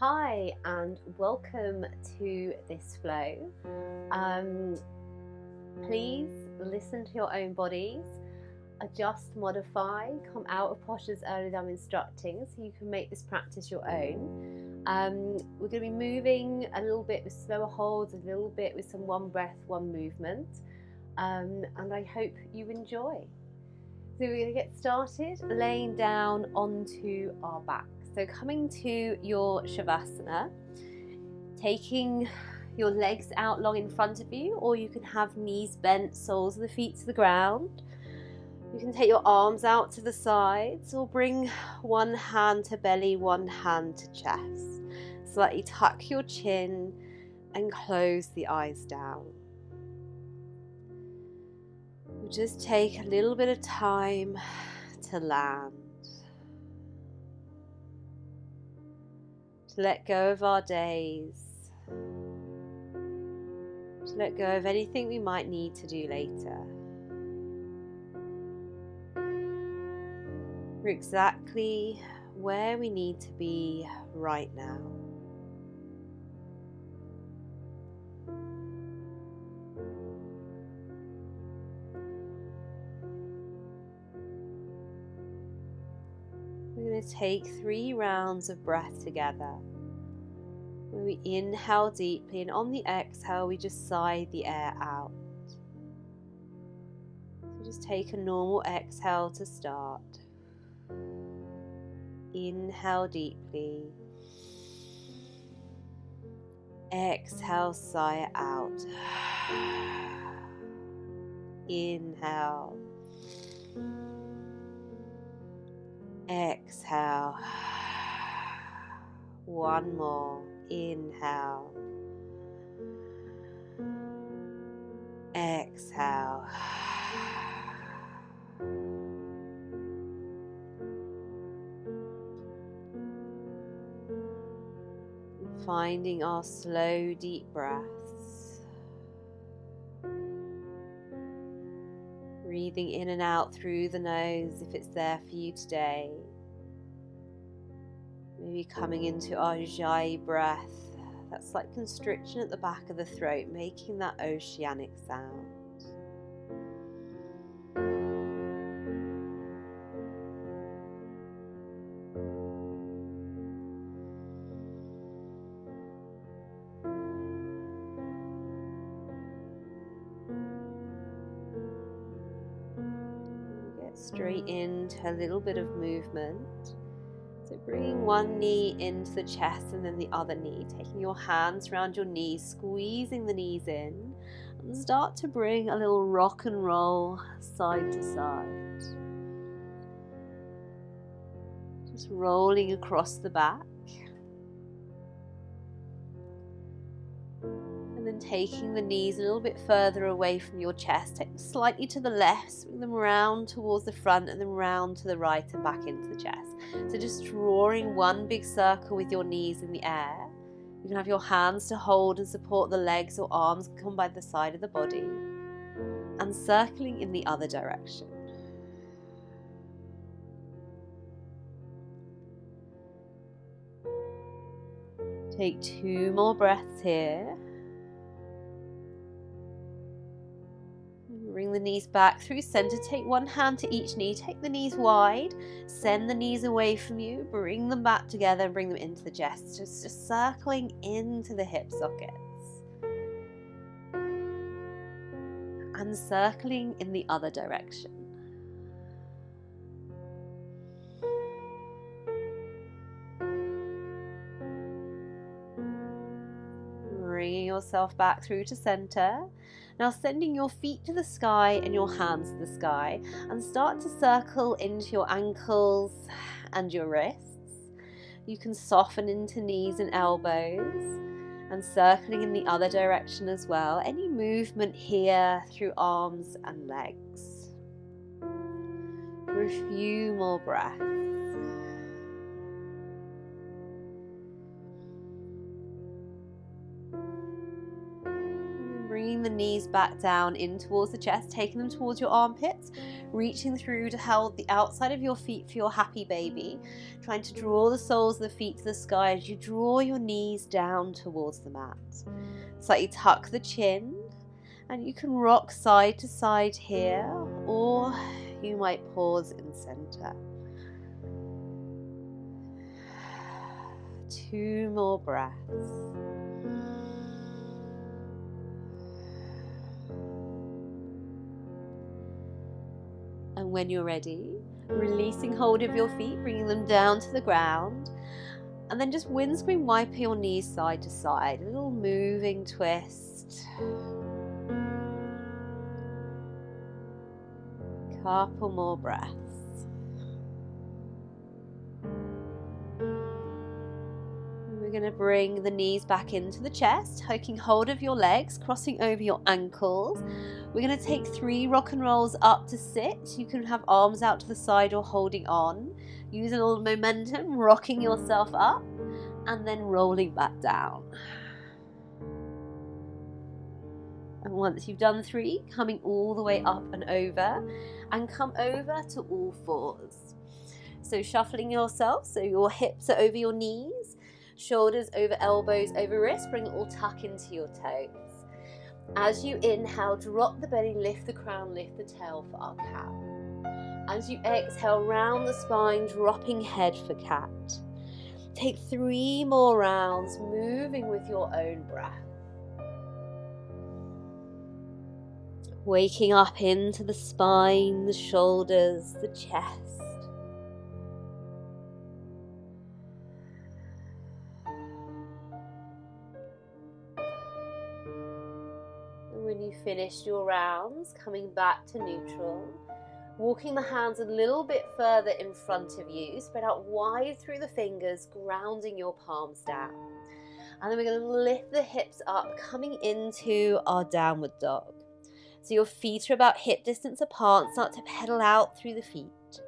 Hi and welcome to this flow. Please listen to your own bodies, adjust, modify, come out of postures earlier than I'm instructing so you can make this practice your own. We're going to be moving a little bit with slower holds, a little bit with some one breath, one movement, and I hope you enjoy. So we're going to get started laying down onto our back. So coming to your Shavasana, taking your legs out long in front of you, or you can have knees bent, soles of the feet to the ground. You can take your arms out to the sides or bring one hand to belly, one hand to chest. Slightly tuck your chin and close the eyes down. We'll just take a little bit of time to land. To let go of our days. To let go of anything we might need to do later. We're exactly where we need to be right now. We're going to take 3 rounds of breath together. When we inhale deeply, and on the exhale we just sigh the air out. So just take a normal exhale to start. Inhale deeply. Exhale, sigh out. Inhale. Exhale. One more. Inhale. Exhale. Finding our slow, deep breaths. Breathing in and out through the nose if it's there for you today. Maybe coming into our Ujjayi breath, that slight constriction at the back of the throat, making that oceanic sound. Get straight into a little bit of movement. So bringing one knee into the chest and then the other knee, taking your hands around your knees, squeezing the knees in, and start to bring a little rock and roll side to side. Just rolling across the back. And then taking the knees a little bit further away from your chest, take them slightly to the left, bring them round towards the front and then round to the right and back into the chest. So just drawing one big circle with your knees in the air. You can have your hands to hold and support the legs or arms, come by the side of the body. And circling in the other direction. Take 2 more breaths here. Bring the knees back through center. Take one hand to each knee. Take the knees wide. Send the knees away from you. Bring them back together and bring them into the chest. Just circling into the hip sockets. And circling in the other direction. Bringing yourself back through to center. Now sending your feet to the sky and your hands to the sky, and start to circle into your ankles and your wrists. You can soften into knees and elbows and circling in the other direction as well. Any movement here through arms and legs. For a few more breaths. Bringing the knees back down in towards the chest, taking them towards your armpits, reaching through to hold the outside of your feet for your happy baby, trying to draw the soles of the feet to the sky as you draw your knees down towards the mat. Slightly tuck the chin, and you can rock side to side here, or you might pause in center. 2 more breaths. And when you're ready, releasing hold of your feet, bringing them down to the ground, and then just windscreen wipe your knees side to side, a little moving twist. Couple more breaths. We're going to bring the knees back into the chest, taking hold of your legs, crossing over your ankles. We're going to take 3 rock and rolls up to sit. You can have arms out to the side or holding on. Use a little momentum, rocking yourself up and then rolling back down. And once you've done 3, coming all the way up and over, and come over to all fours. So shuffling yourself, so your hips are over your knees, shoulders over elbows, over wrists, bring a little tuck into your toes. As you inhale, drop the belly, lift the crown, lift the tail for our cow. As you exhale, round the spine, dropping head for cat. Take 3 more rounds, moving with your own breath. Waking up into the spine, the shoulders, the chest. And when you've finished your rounds, coming back to neutral, walking the hands a little bit further in front of you, spread out wide through the fingers, grounding your palms down. And then we're going to lift the hips up, coming into our downward dog. So your feet are about hip distance apart, start to pedal out through the feet.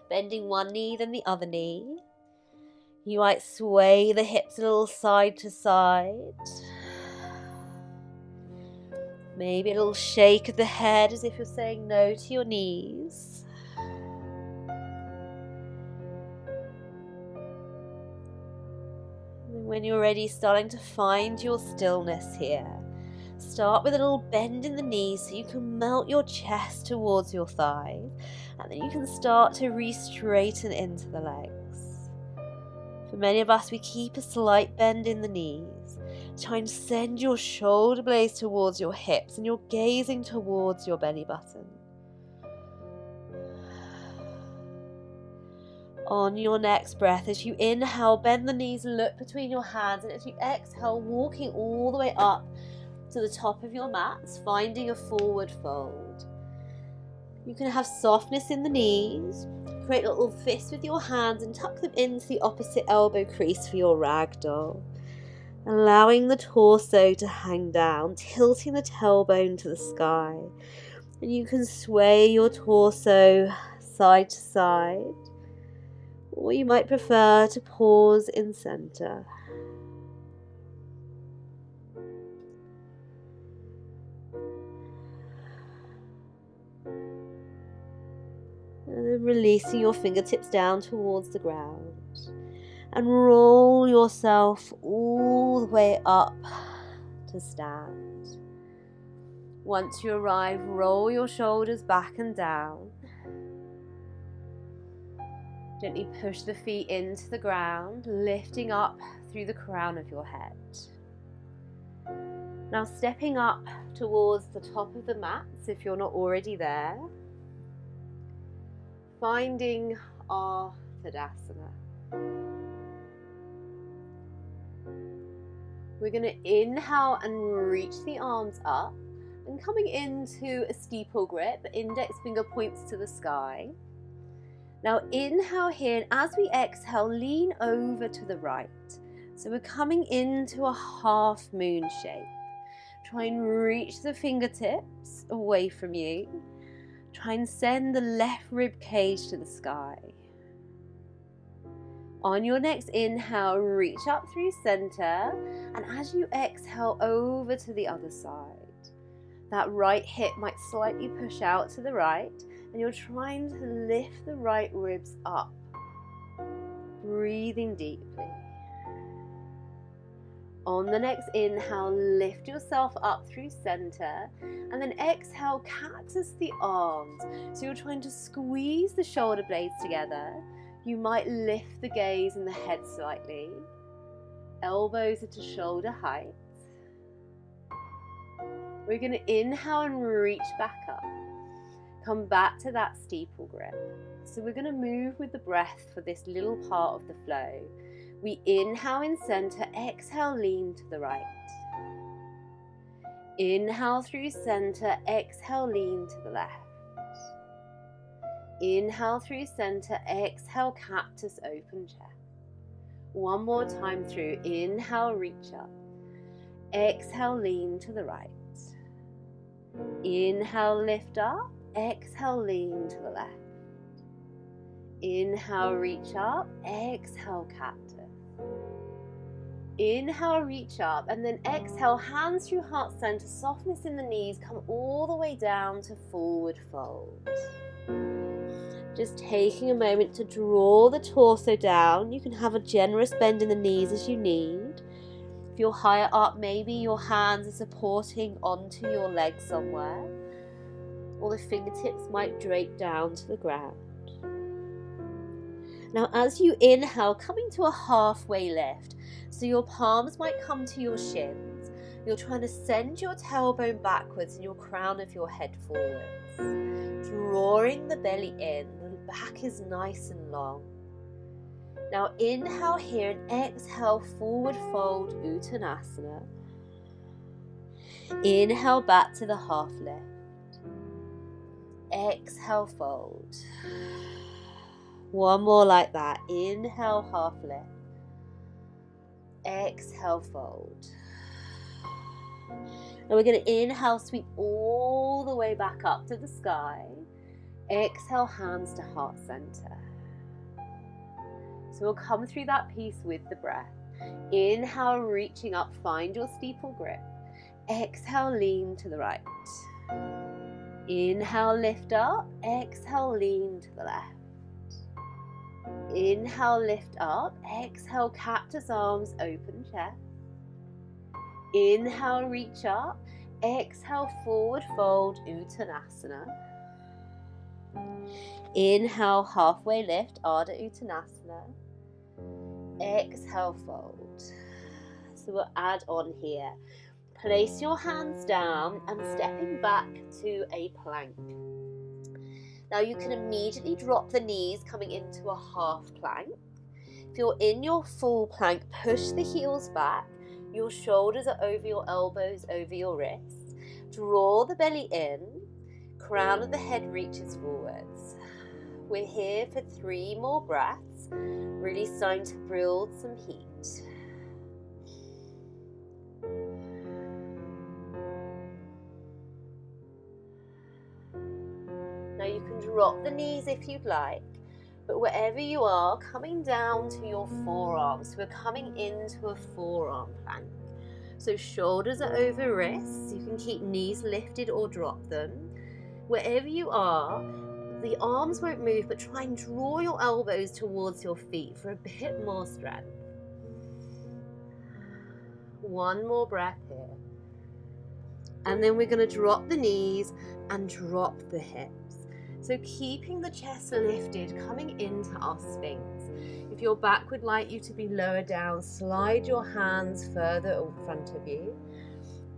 Bending one knee, then the other knee. You might sway the hips a little side to side. Maybe a little shake of the head as if you're saying no to your knees. And when you're ready, starting to find your stillness here. Start with a little bend in the knees so you can melt your chest towards your thighs, and then you can start to re-straighten into the legs. For many of us, we keep a slight bend in the knees. Try and send your shoulder blades towards your hips and you're gazing towards your belly button. On your next breath, as you inhale, bend the knees, look between your hands, and as you exhale, walking all the way up to the top of your mats, finding a forward fold. You can have softness in the knees, create a little fist with your hands and tuck them into the opposite elbow crease for your ragdoll. Allowing the torso to hang down, tilting the tailbone to the sky. And you can sway your torso side to side, or you might prefer to pause in center. And then releasing your fingertips down towards the ground. And roll yourself all the way up to stand. Once you arrive, roll your shoulders back and down. Gently push the feet into the ground, lifting up through the crown of your head. Now stepping up towards the top of the mats if you're not already there. Finding our Tadasana. We're going to inhale and reach the arms up and coming into a steeple grip, index finger points to the sky. Now inhale here, and as we exhale, lean over to the right. So we're coming into a half moon shape. Try and reach the fingertips away from you. Try and send the left rib cage to the sky. On your next inhale, reach up through center, and as you exhale, over to the other side. That right hip might slightly push out to the right, and you're trying to lift the right ribs up. Breathing deeply. On the next inhale, lift yourself up through center, and then exhale, cactus the arms. So you're trying to squeeze the shoulder blades together. You might lift the gaze and the head slightly. Elbows are to shoulder height. We're going to inhale and reach back up. Come back to that steeple grip. So we're going to move with the breath for this little part of the flow. We inhale in center, exhale, lean to the right. Inhale through center, exhale, lean to the left. Inhale through center, exhale, cactus, open chest. One more time through, inhale, reach up. Exhale, lean to the right. Inhale, lift up. Exhale, lean to the left. Inhale, reach up. Exhale, cactus. Inhale, reach up, and then exhale, hands through heart center, softness in the knees, come all the way down to forward fold. Just taking a moment to draw the torso down. You can have a generous bend in the knees as you need. If you're higher up, maybe your hands are supporting onto your legs somewhere, or the fingertips might drape down to the ground. Now as you inhale, coming to a halfway lift, so your palms might come to your shins. You're trying to send your tailbone backwards and your crown of your head forwards, drawing the belly in. The back is nice and long. Now inhale here and exhale, forward fold, Uttanasana. Inhale back to the half lift. Exhale, fold. One more like that. Inhale, half lift. Exhale, fold. Now we're going to inhale, sweep all the way back up to the sky. Exhale, hands to heart center. So we'll come through that piece with the breath. Inhale, reaching up, find your steeple grip. Exhale, lean to the right. Inhale, lift up. Exhale, lean to the left. Inhale, lift up. Exhale, cactus arms, open chest. Inhale, reach up. Exhale, forward fold, Uttanasana. Inhale, halfway lift, Ardha Uttanasana. Exhale, fold. So we'll add on here. Place your hands down and stepping back to a plank. Now you can immediately drop the knees coming into a half plank. If you're in your full plank, push the heels back. Your shoulders are over your elbows, over your wrists. Draw the belly in. Crown of the head reaches forwards. We're here for 3 more breaths. Really starting to build some heat. Now you can drop the knees if you'd like, but wherever you are, coming down to your forearms. So we're coming into a forearm plank. So shoulders are over wrists. You can keep knees lifted or drop them. Wherever you are, the arms won't move, but try and draw your elbows towards your feet for a bit more strength. One more breath here. And then we're going to drop the knees and drop the hips. So keeping the chest lifted, coming into our Sphinx. If your back would like you to be lower down, slide your hands further in front of you.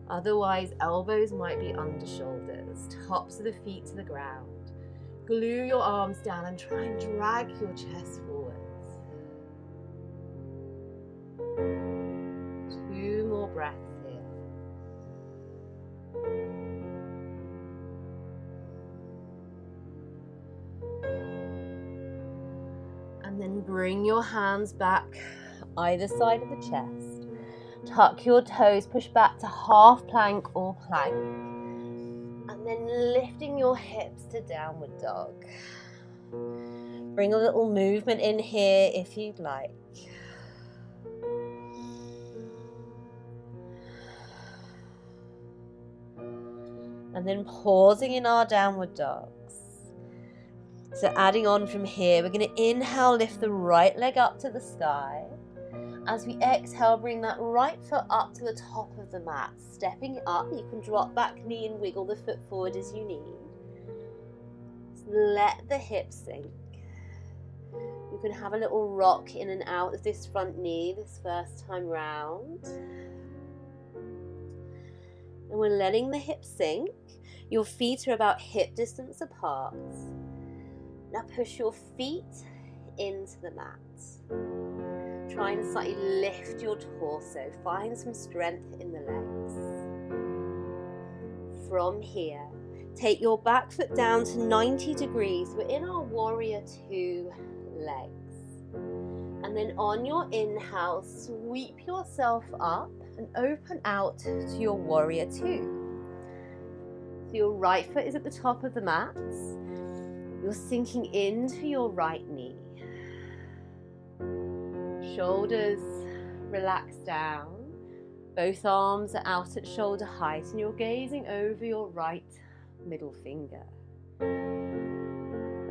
Otherwise, elbows might be under shoulders, tops of the feet to the ground. Glue your arms down and try and drag your chest forwards. 2 more breaths here. And then bring your hands back either side of the chest. Tuck your toes, push back to half plank or plank. And then lifting your hips to downward dog. Bring a little movement in here if you'd like. And then pausing in our downward dogs. So adding on from here, we're going to inhale, lift the right leg up to the sky. As we exhale, bring that right foot up to the top of the mat. Stepping up, you can drop back knee and wiggle the foot forward as you need. Just let the hips sink. You can have a little rock in and out of this front knee this first time round. And we're letting the hips sink. Your feet are about hip distance apart. Now push your feet into the mat. Try and slightly lift your torso. Find some strength in the legs. From here, take your back foot down to 90 degrees. We're in our warrior two legs. And then on your inhale, sweep yourself up and open out to your warrior two. So your right foot is at the top of the mat. You're sinking into your right knee. Shoulders relax down. Both arms are out at shoulder height and you're gazing over your right middle finger.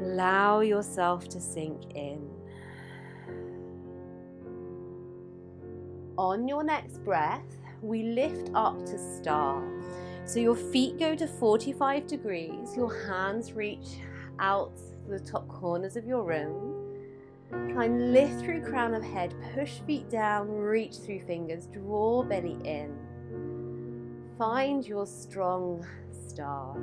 Allow yourself to sink in. On your next breath, we lift up to star. So your feet go to 45 degrees, your hands reach out to the top corners of your room. Try and lift through crown of head, push feet down, reach through fingers, draw belly in. Find your strong star.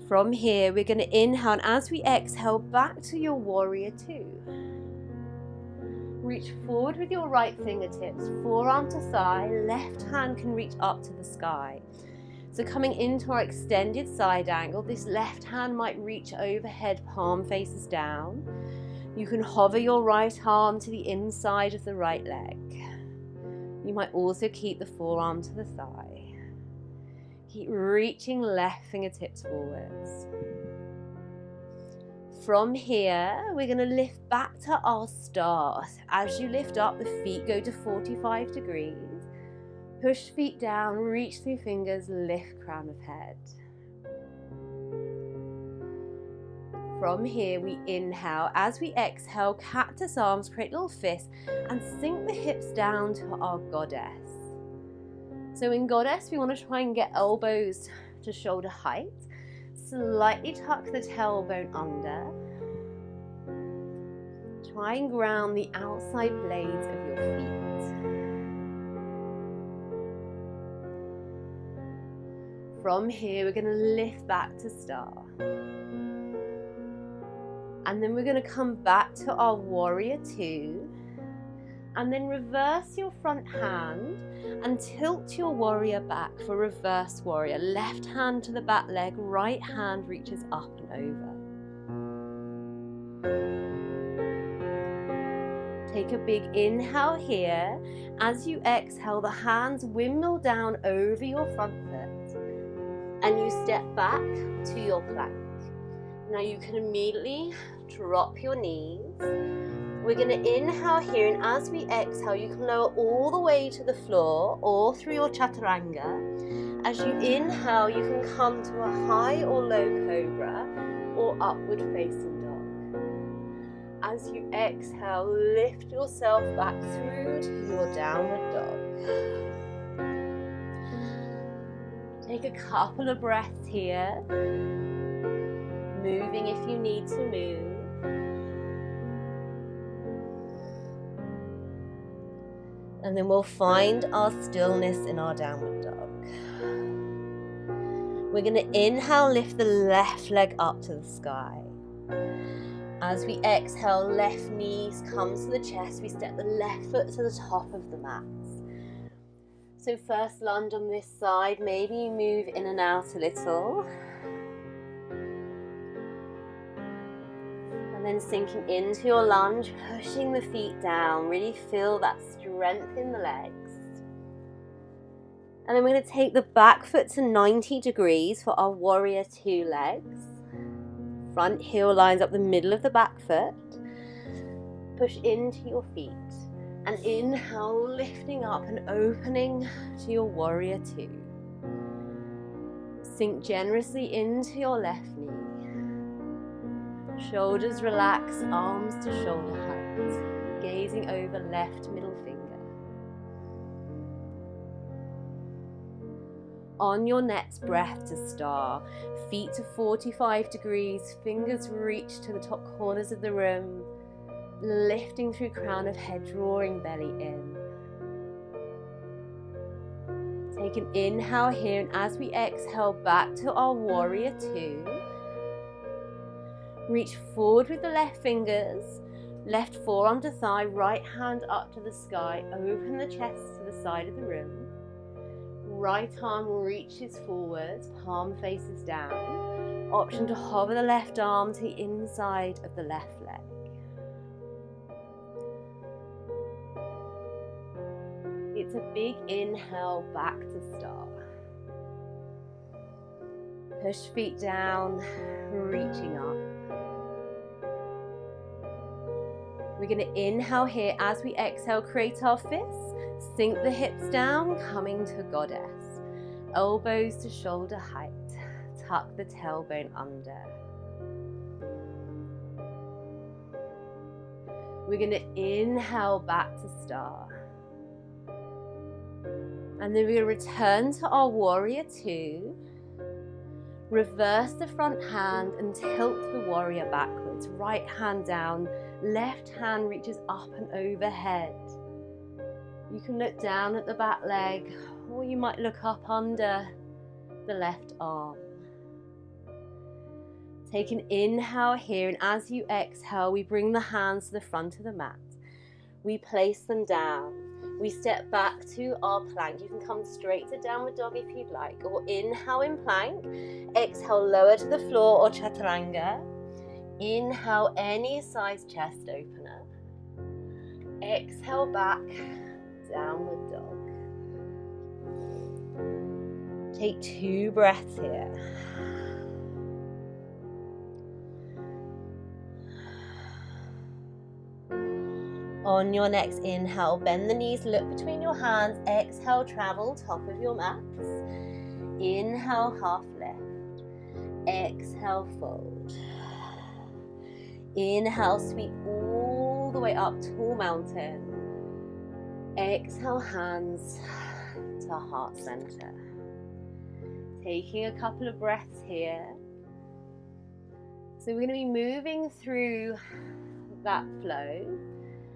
From here, we're going to inhale, and as we exhale, back to your warrior two. Reach forward with your right fingertips, forearm to thigh, left hand can reach up to the sky. So coming into our extended side angle, this left hand might reach overhead, palm faces down. You can hover your right arm to the inside of the right leg. You might also keep the forearm to the thigh. Keep reaching left fingertips forwards. From here, we're going to lift back to our star. As you lift up, the feet go to 45 degrees. Push feet down, reach through fingers, lift crown of head. From here, we inhale. As we exhale, cactus arms, create little fists, and sink the hips down to our goddess. So in goddess, we want to try and get elbows to shoulder height. Slightly tuck the tailbone under. Try and ground the outside blades of your feet. From here, we're going to lift back to star. And then we're going to come back to our warrior two. And then reverse your front hand and tilt your warrior back for reverse warrior. Left hand to the back leg, right hand reaches up and over. Take a big inhale here. As you exhale, the hands windmill down over your front foot. And you step back to your plank. Now you can immediately drop your knees. We're going to inhale here, and as we exhale, you can lower all the way to the floor or through your chaturanga. As you inhale, you can come to a high or low cobra or upward facing dog. As you exhale, lift yourself back through to your downward dog. Take a couple of breaths here, moving if you need to move. And then we'll find our stillness in our downward dog. We're going to inhale, lift the left leg up to the sky. As we exhale, left knees comes to the chest. We step the left foot to the top of the mat. So first lunge on this side, maybe you move in and out a little. And then sinking into your lunge, pushing the feet down. Really feel that strength in the legs. And then we're going to take the back foot to 90 degrees for our warrior two legs. Front heel lines up the middle of the back foot. Push into your feet. And inhale, lifting up and opening to your warrior two. Sink generously into your left knee. Shoulders relax, arms to shoulder height, gazing over left middle finger. On your next breath to star, feet to 45 degrees, fingers reach to the top corners of the room, lifting through crown of head, drawing belly in. Take an inhale here, and as we exhale, back to our warrior two. Reach forward with the left fingers, left forearm to thigh, right hand up to the sky, open the chest to the side of the room. Right arm reaches forwards, palm faces down. Option to hover the left arm to the inside of the left leg. It's a big inhale back to start. Push feet down, reaching up. We're going to inhale here. As we exhale, create our fists. Sink the hips down, coming to goddess. Elbows to shoulder height. Tuck the tailbone under. We're going to inhale back to star. And then we're going to return to our warrior two. Reverse the front hand and tilt the warrior backwards. Right hand down, left hand reaches up and overhead. You can look down at the back leg, or you might look up under the left arm. Take an inhale here, and as you exhale, we bring the hands to the front of the mat. We place them down. We step back to our plank. You can come straight to downward dog if you'd like, or inhale in plank. Exhale, lower to the floor or chaturanga. Inhale, any size chest opener. Exhale back, downward dog. Take 2 breaths here. On your next inhale, bend the knees, look between your hands. Exhale, travel top of your mats. Inhale, half lift. Exhale, fold. Inhale, sweep all the way up, tall mountain. Exhale, hands to heart center. Taking a couple of breaths here. So we're going to be moving through that flow.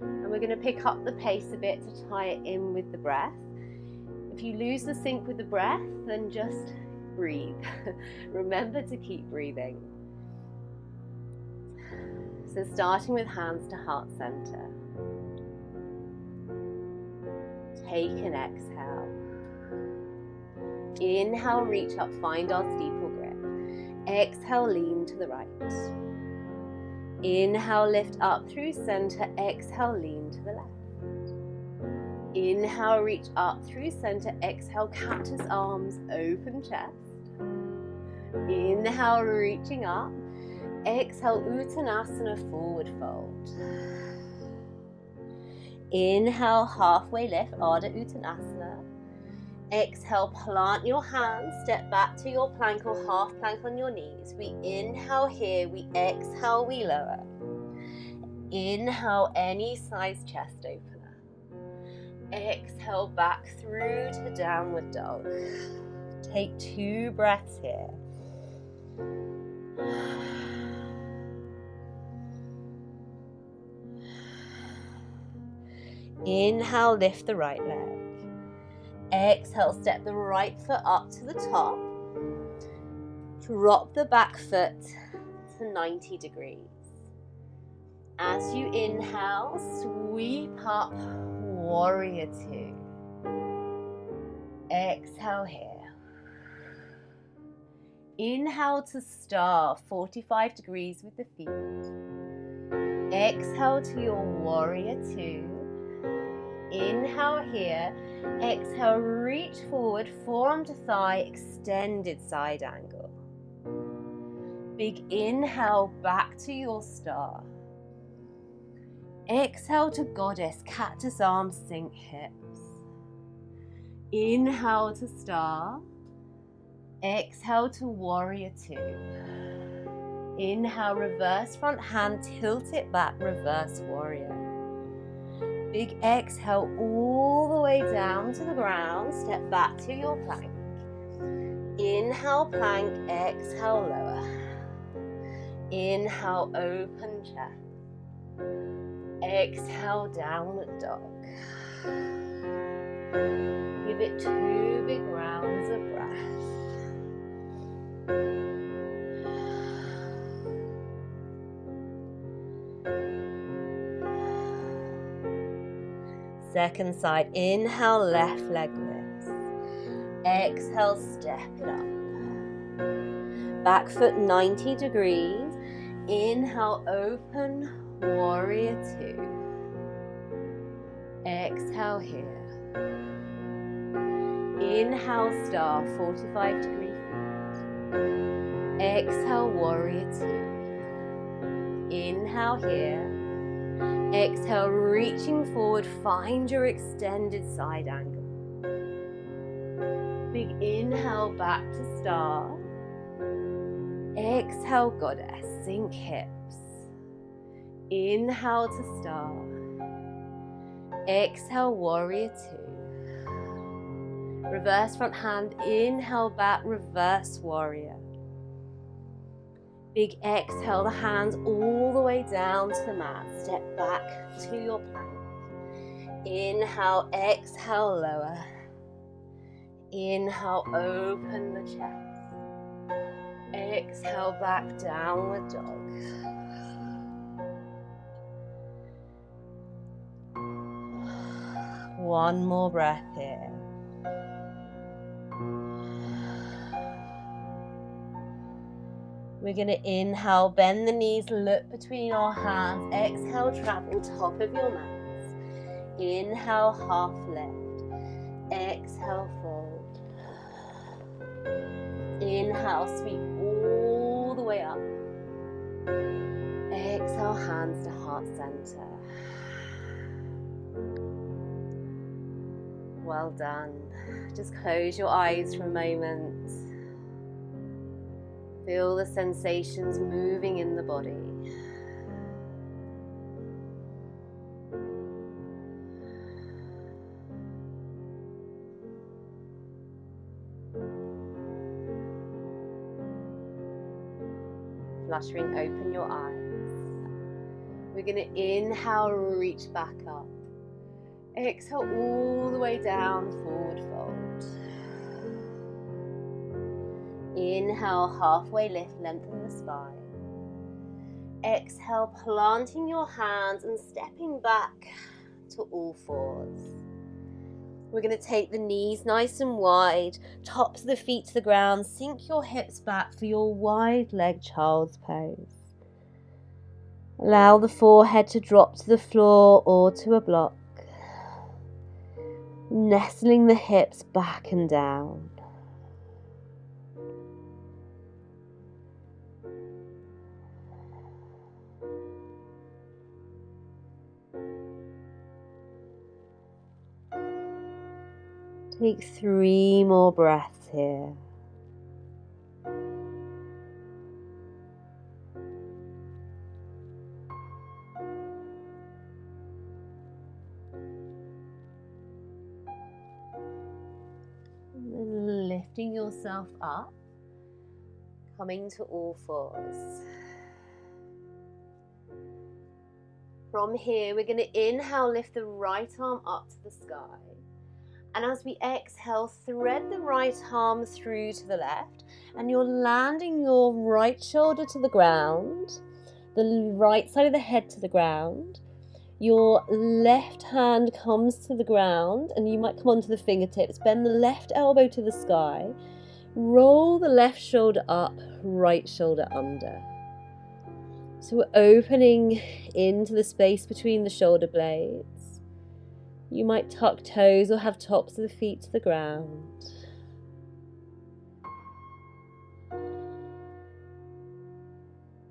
And we're going to pick up the pace a bit to tie it in with the breath. If you lose the sync with the breath, then just breathe. Remember to keep breathing. So starting with hands to heart center. Take an exhale. Inhale, reach up, find our steeple grip. Exhale, lean to the right. Inhale, lift up through center. Exhale, lean to the left. Inhale, reach up through center. Exhale, cactus arms, open chest. Inhale, reaching up. Exhale, Uttanasana, forward fold. Inhale, halfway lift, Ardha Uttanasana. Exhale, plant your hands, step back to your plank or half plank on your knees. We inhale here, we exhale, we lower. Inhale, any size chest opener. Exhale, back through to downward dog. Take 2 breaths here. Inhale, lift the right leg. Exhale, step the right foot up to the top. Drop the back foot to 90 degrees. As you inhale, sweep up, warrior two. Exhale here. Inhale to star, 45 degrees with the feet. Exhale to your warrior two. Inhale here. Exhale, reach forward, forearm to thigh, extended side angle. Big inhale, back to your star. Exhale to goddess, cactus arms, sink hips. Inhale to star. Exhale to warrior two. Inhale, reverse front hand, tilt it back, reverse warrior. Big exhale all the way down to the ground, step back to your plank. Inhale, plank, exhale, lower. Inhale, open chest. Exhale, downward dog. Give it 2 big rounds of breath. Second side, inhale, left leg lifts. Exhale, step it up. Back foot 90 degrees. Inhale, open, warrior two. Exhale here. Inhale, star, 45 degree feet. Exhale, warrior two. Inhale here. Exhale, reaching forward, find your extended side angle. Big inhale, back to star. Exhale, goddess, sink hips. Inhale to star. Exhale, warrior two. Reverse front hand, inhale back, reverse warrior. Big exhale, the hands all the way down to the mat. Step back to your plank. Inhale, exhale, lower. Inhale, open the chest. Exhale, back, downward dog. One more breath here. We're going to inhale, bend the knees, look between our hands. Exhale, travel top of your mat. Inhale, half lift. Exhale, fold. Inhale, sweep all the way up. Exhale, hands to heart center. Well done. Just close your eyes for a moment. Feel the sensations moving in the body. Fluttering open your eyes. We're going to inhale, reach back up. Exhale all the way down, forward fold. Inhale, halfway lift, lengthen the spine. Exhale, planting your hands and stepping back to all fours. We're going to take the knees nice and wide, tops of the feet to the ground, sink your hips back for your wide leg child's pose. Allow the forehead to drop to the floor or to a block. Nestling the hips back and down. Take 3 more breaths here. And then lifting yourself up, coming to all fours. From here, we're going to inhale, lift the right arm up to the sky. And as we exhale, thread the right arm through to the left, and you're landing your right shoulder to the ground, the right side of the head to the ground. Your left hand comes to the ground, and you might come onto the fingertips. Bend the left elbow to the sky. Roll the left shoulder up, right shoulder under. So we're opening into the space between the shoulder blades. You might tuck toes or have tops of the feet to the ground.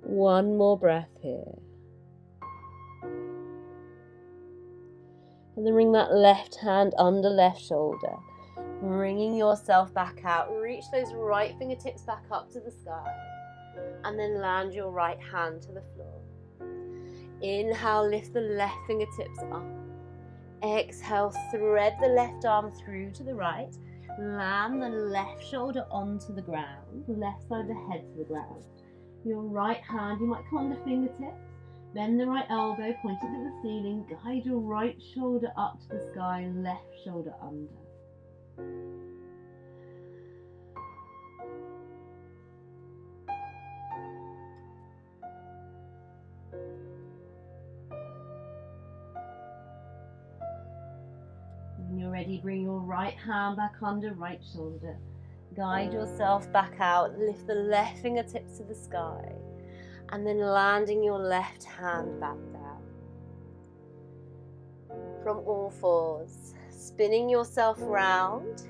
One more breath here. And then bring that left hand under left shoulder. Bringing yourself back out. Reach those right fingertips back up to the sky. And then land your right hand to the floor. Inhale, lift the left fingertips up. Exhale, thread the left arm through to the right. Land the left shoulder onto the ground, left side of the head to the ground. Your right hand, you might come under fingertips. Bend the right elbow, point it to the ceiling. Guide your right shoulder up to the sky, left shoulder under. When you're ready, bring your right hand back under right shoulder. Guide yourself back out, lift the left fingertips to the sky, and then landing your left hand back down. From all fours, spinning yourself round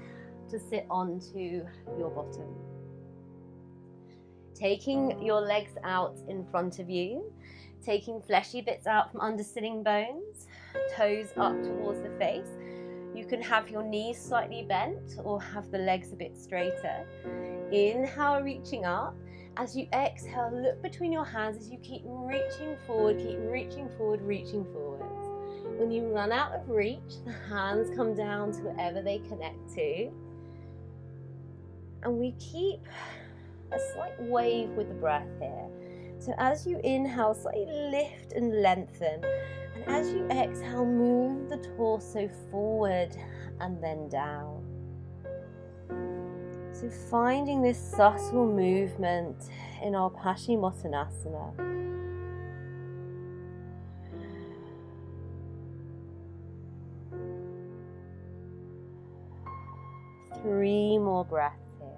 to sit onto your bottom. Taking your legs out in front of you, taking fleshy bits out from under sitting bones, toes up towards the face. You can have your knees slightly bent or have the legs a bit straighter. Inhale, reaching up. As you exhale, look between your hands as you keep reaching forward, reaching forwards. When you run out of reach, the hands come down to wherever they connect to. And we keep a slight wave with the breath here. So as you inhale, slightly lift and lengthen. And as you exhale, move the torso forward and then down. So finding this subtle movement in our Paschimottanasana. 3 more breaths here.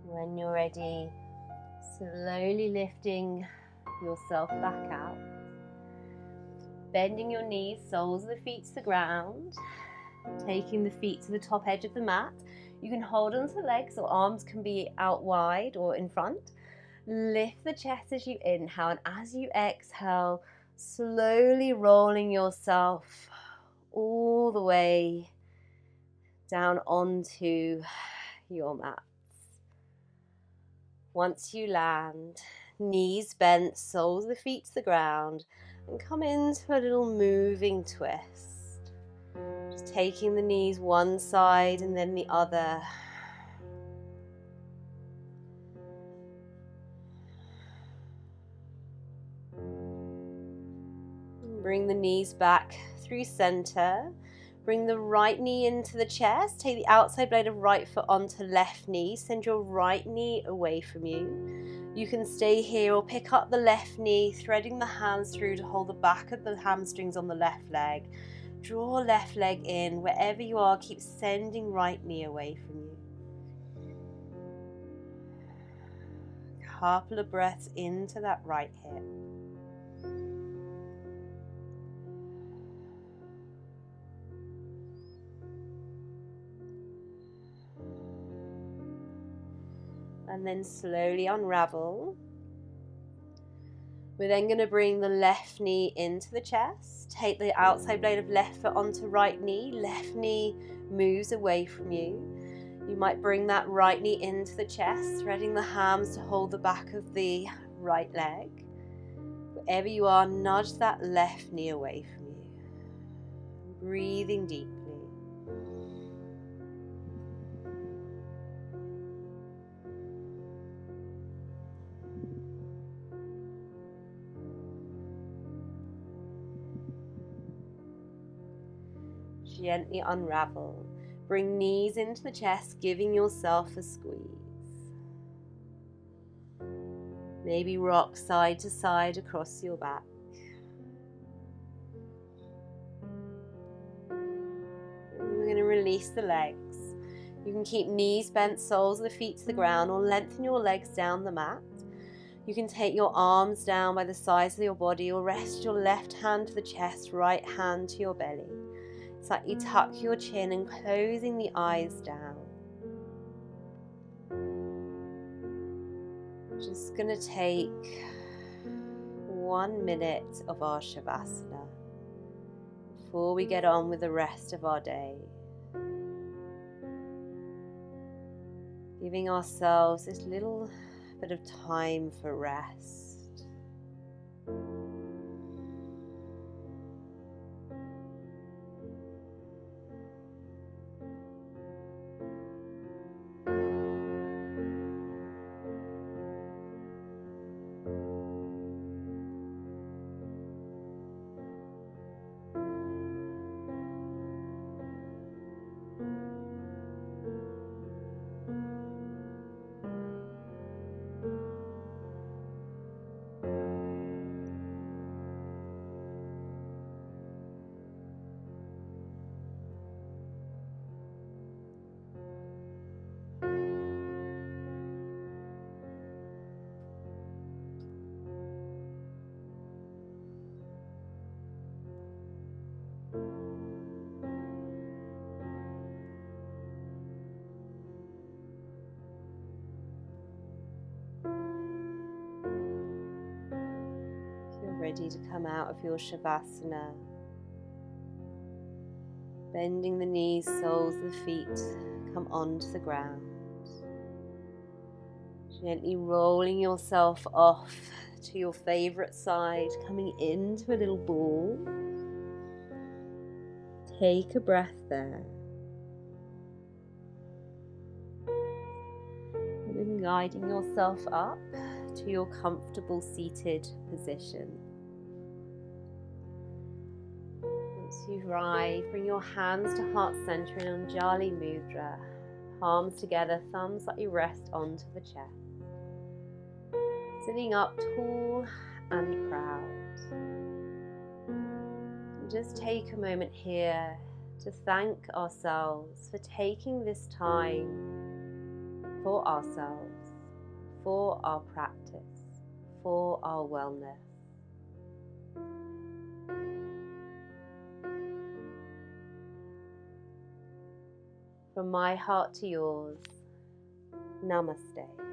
When you're ready, slowly lifting yourself back out. Bending your knees, soles of the feet to the ground. Taking the feet to the top edge of the mat. You can hold onto the legs or arms can be out wide or in front. Lift the chest as you inhale, and as you exhale, slowly rolling yourself all the way down onto your mat. Once you land, knees bent, soles of the feet to the ground, and come into a little moving twist. Just taking the knees one side and then the other. Bring the knees back through center. Bring the right knee into the chest. Take the outside blade of right foot onto left knee. Send your right knee away from you. You can stay here or pick up the left knee, threading the hands through to hold the back of the hamstrings on the left leg. Draw left leg in. Wherever you are, keep sending right knee away from you. Couple of breaths into that right hip. And then slowly unravel. We're then going to bring the left knee into the chest. Take the outside blade of left foot onto right knee. Left knee moves away from you. You might bring that right knee into the chest, threading the hams to hold the back of the right leg. Wherever you are, nudge that left knee away from you. Breathing deeply. Gently unravel. Bring knees into the chest, giving yourself a squeeze. Maybe rock side to side across your back. And we're going to release the legs. You can keep knees bent, soles of the feet to the ground, or lengthen your legs down the mat. You can take your arms down by the sides of your body, or rest your left hand to the chest, right hand to your belly. Slightly tuck your chin and closing the eyes down. Just going to take 1 minute of our Shavasana before we get on with the rest of our day. Giving ourselves this little bit of time for rest. Ready to come out of your Shavasana, bending the knees, soles of the feet come onto the ground, gently rolling yourself off to your favorite side, coming into a little ball. Take a breath there, and then guiding yourself up to your comfortable seated position. Once you've arrived, bring your hands to heart center in Anjali Mudra, palms together, thumbs slightly rest onto the chest. Sitting up tall and proud. And just take a moment here to thank ourselves for taking this time for ourselves, for our practice, for our wellness. From my heart to yours, Namaste.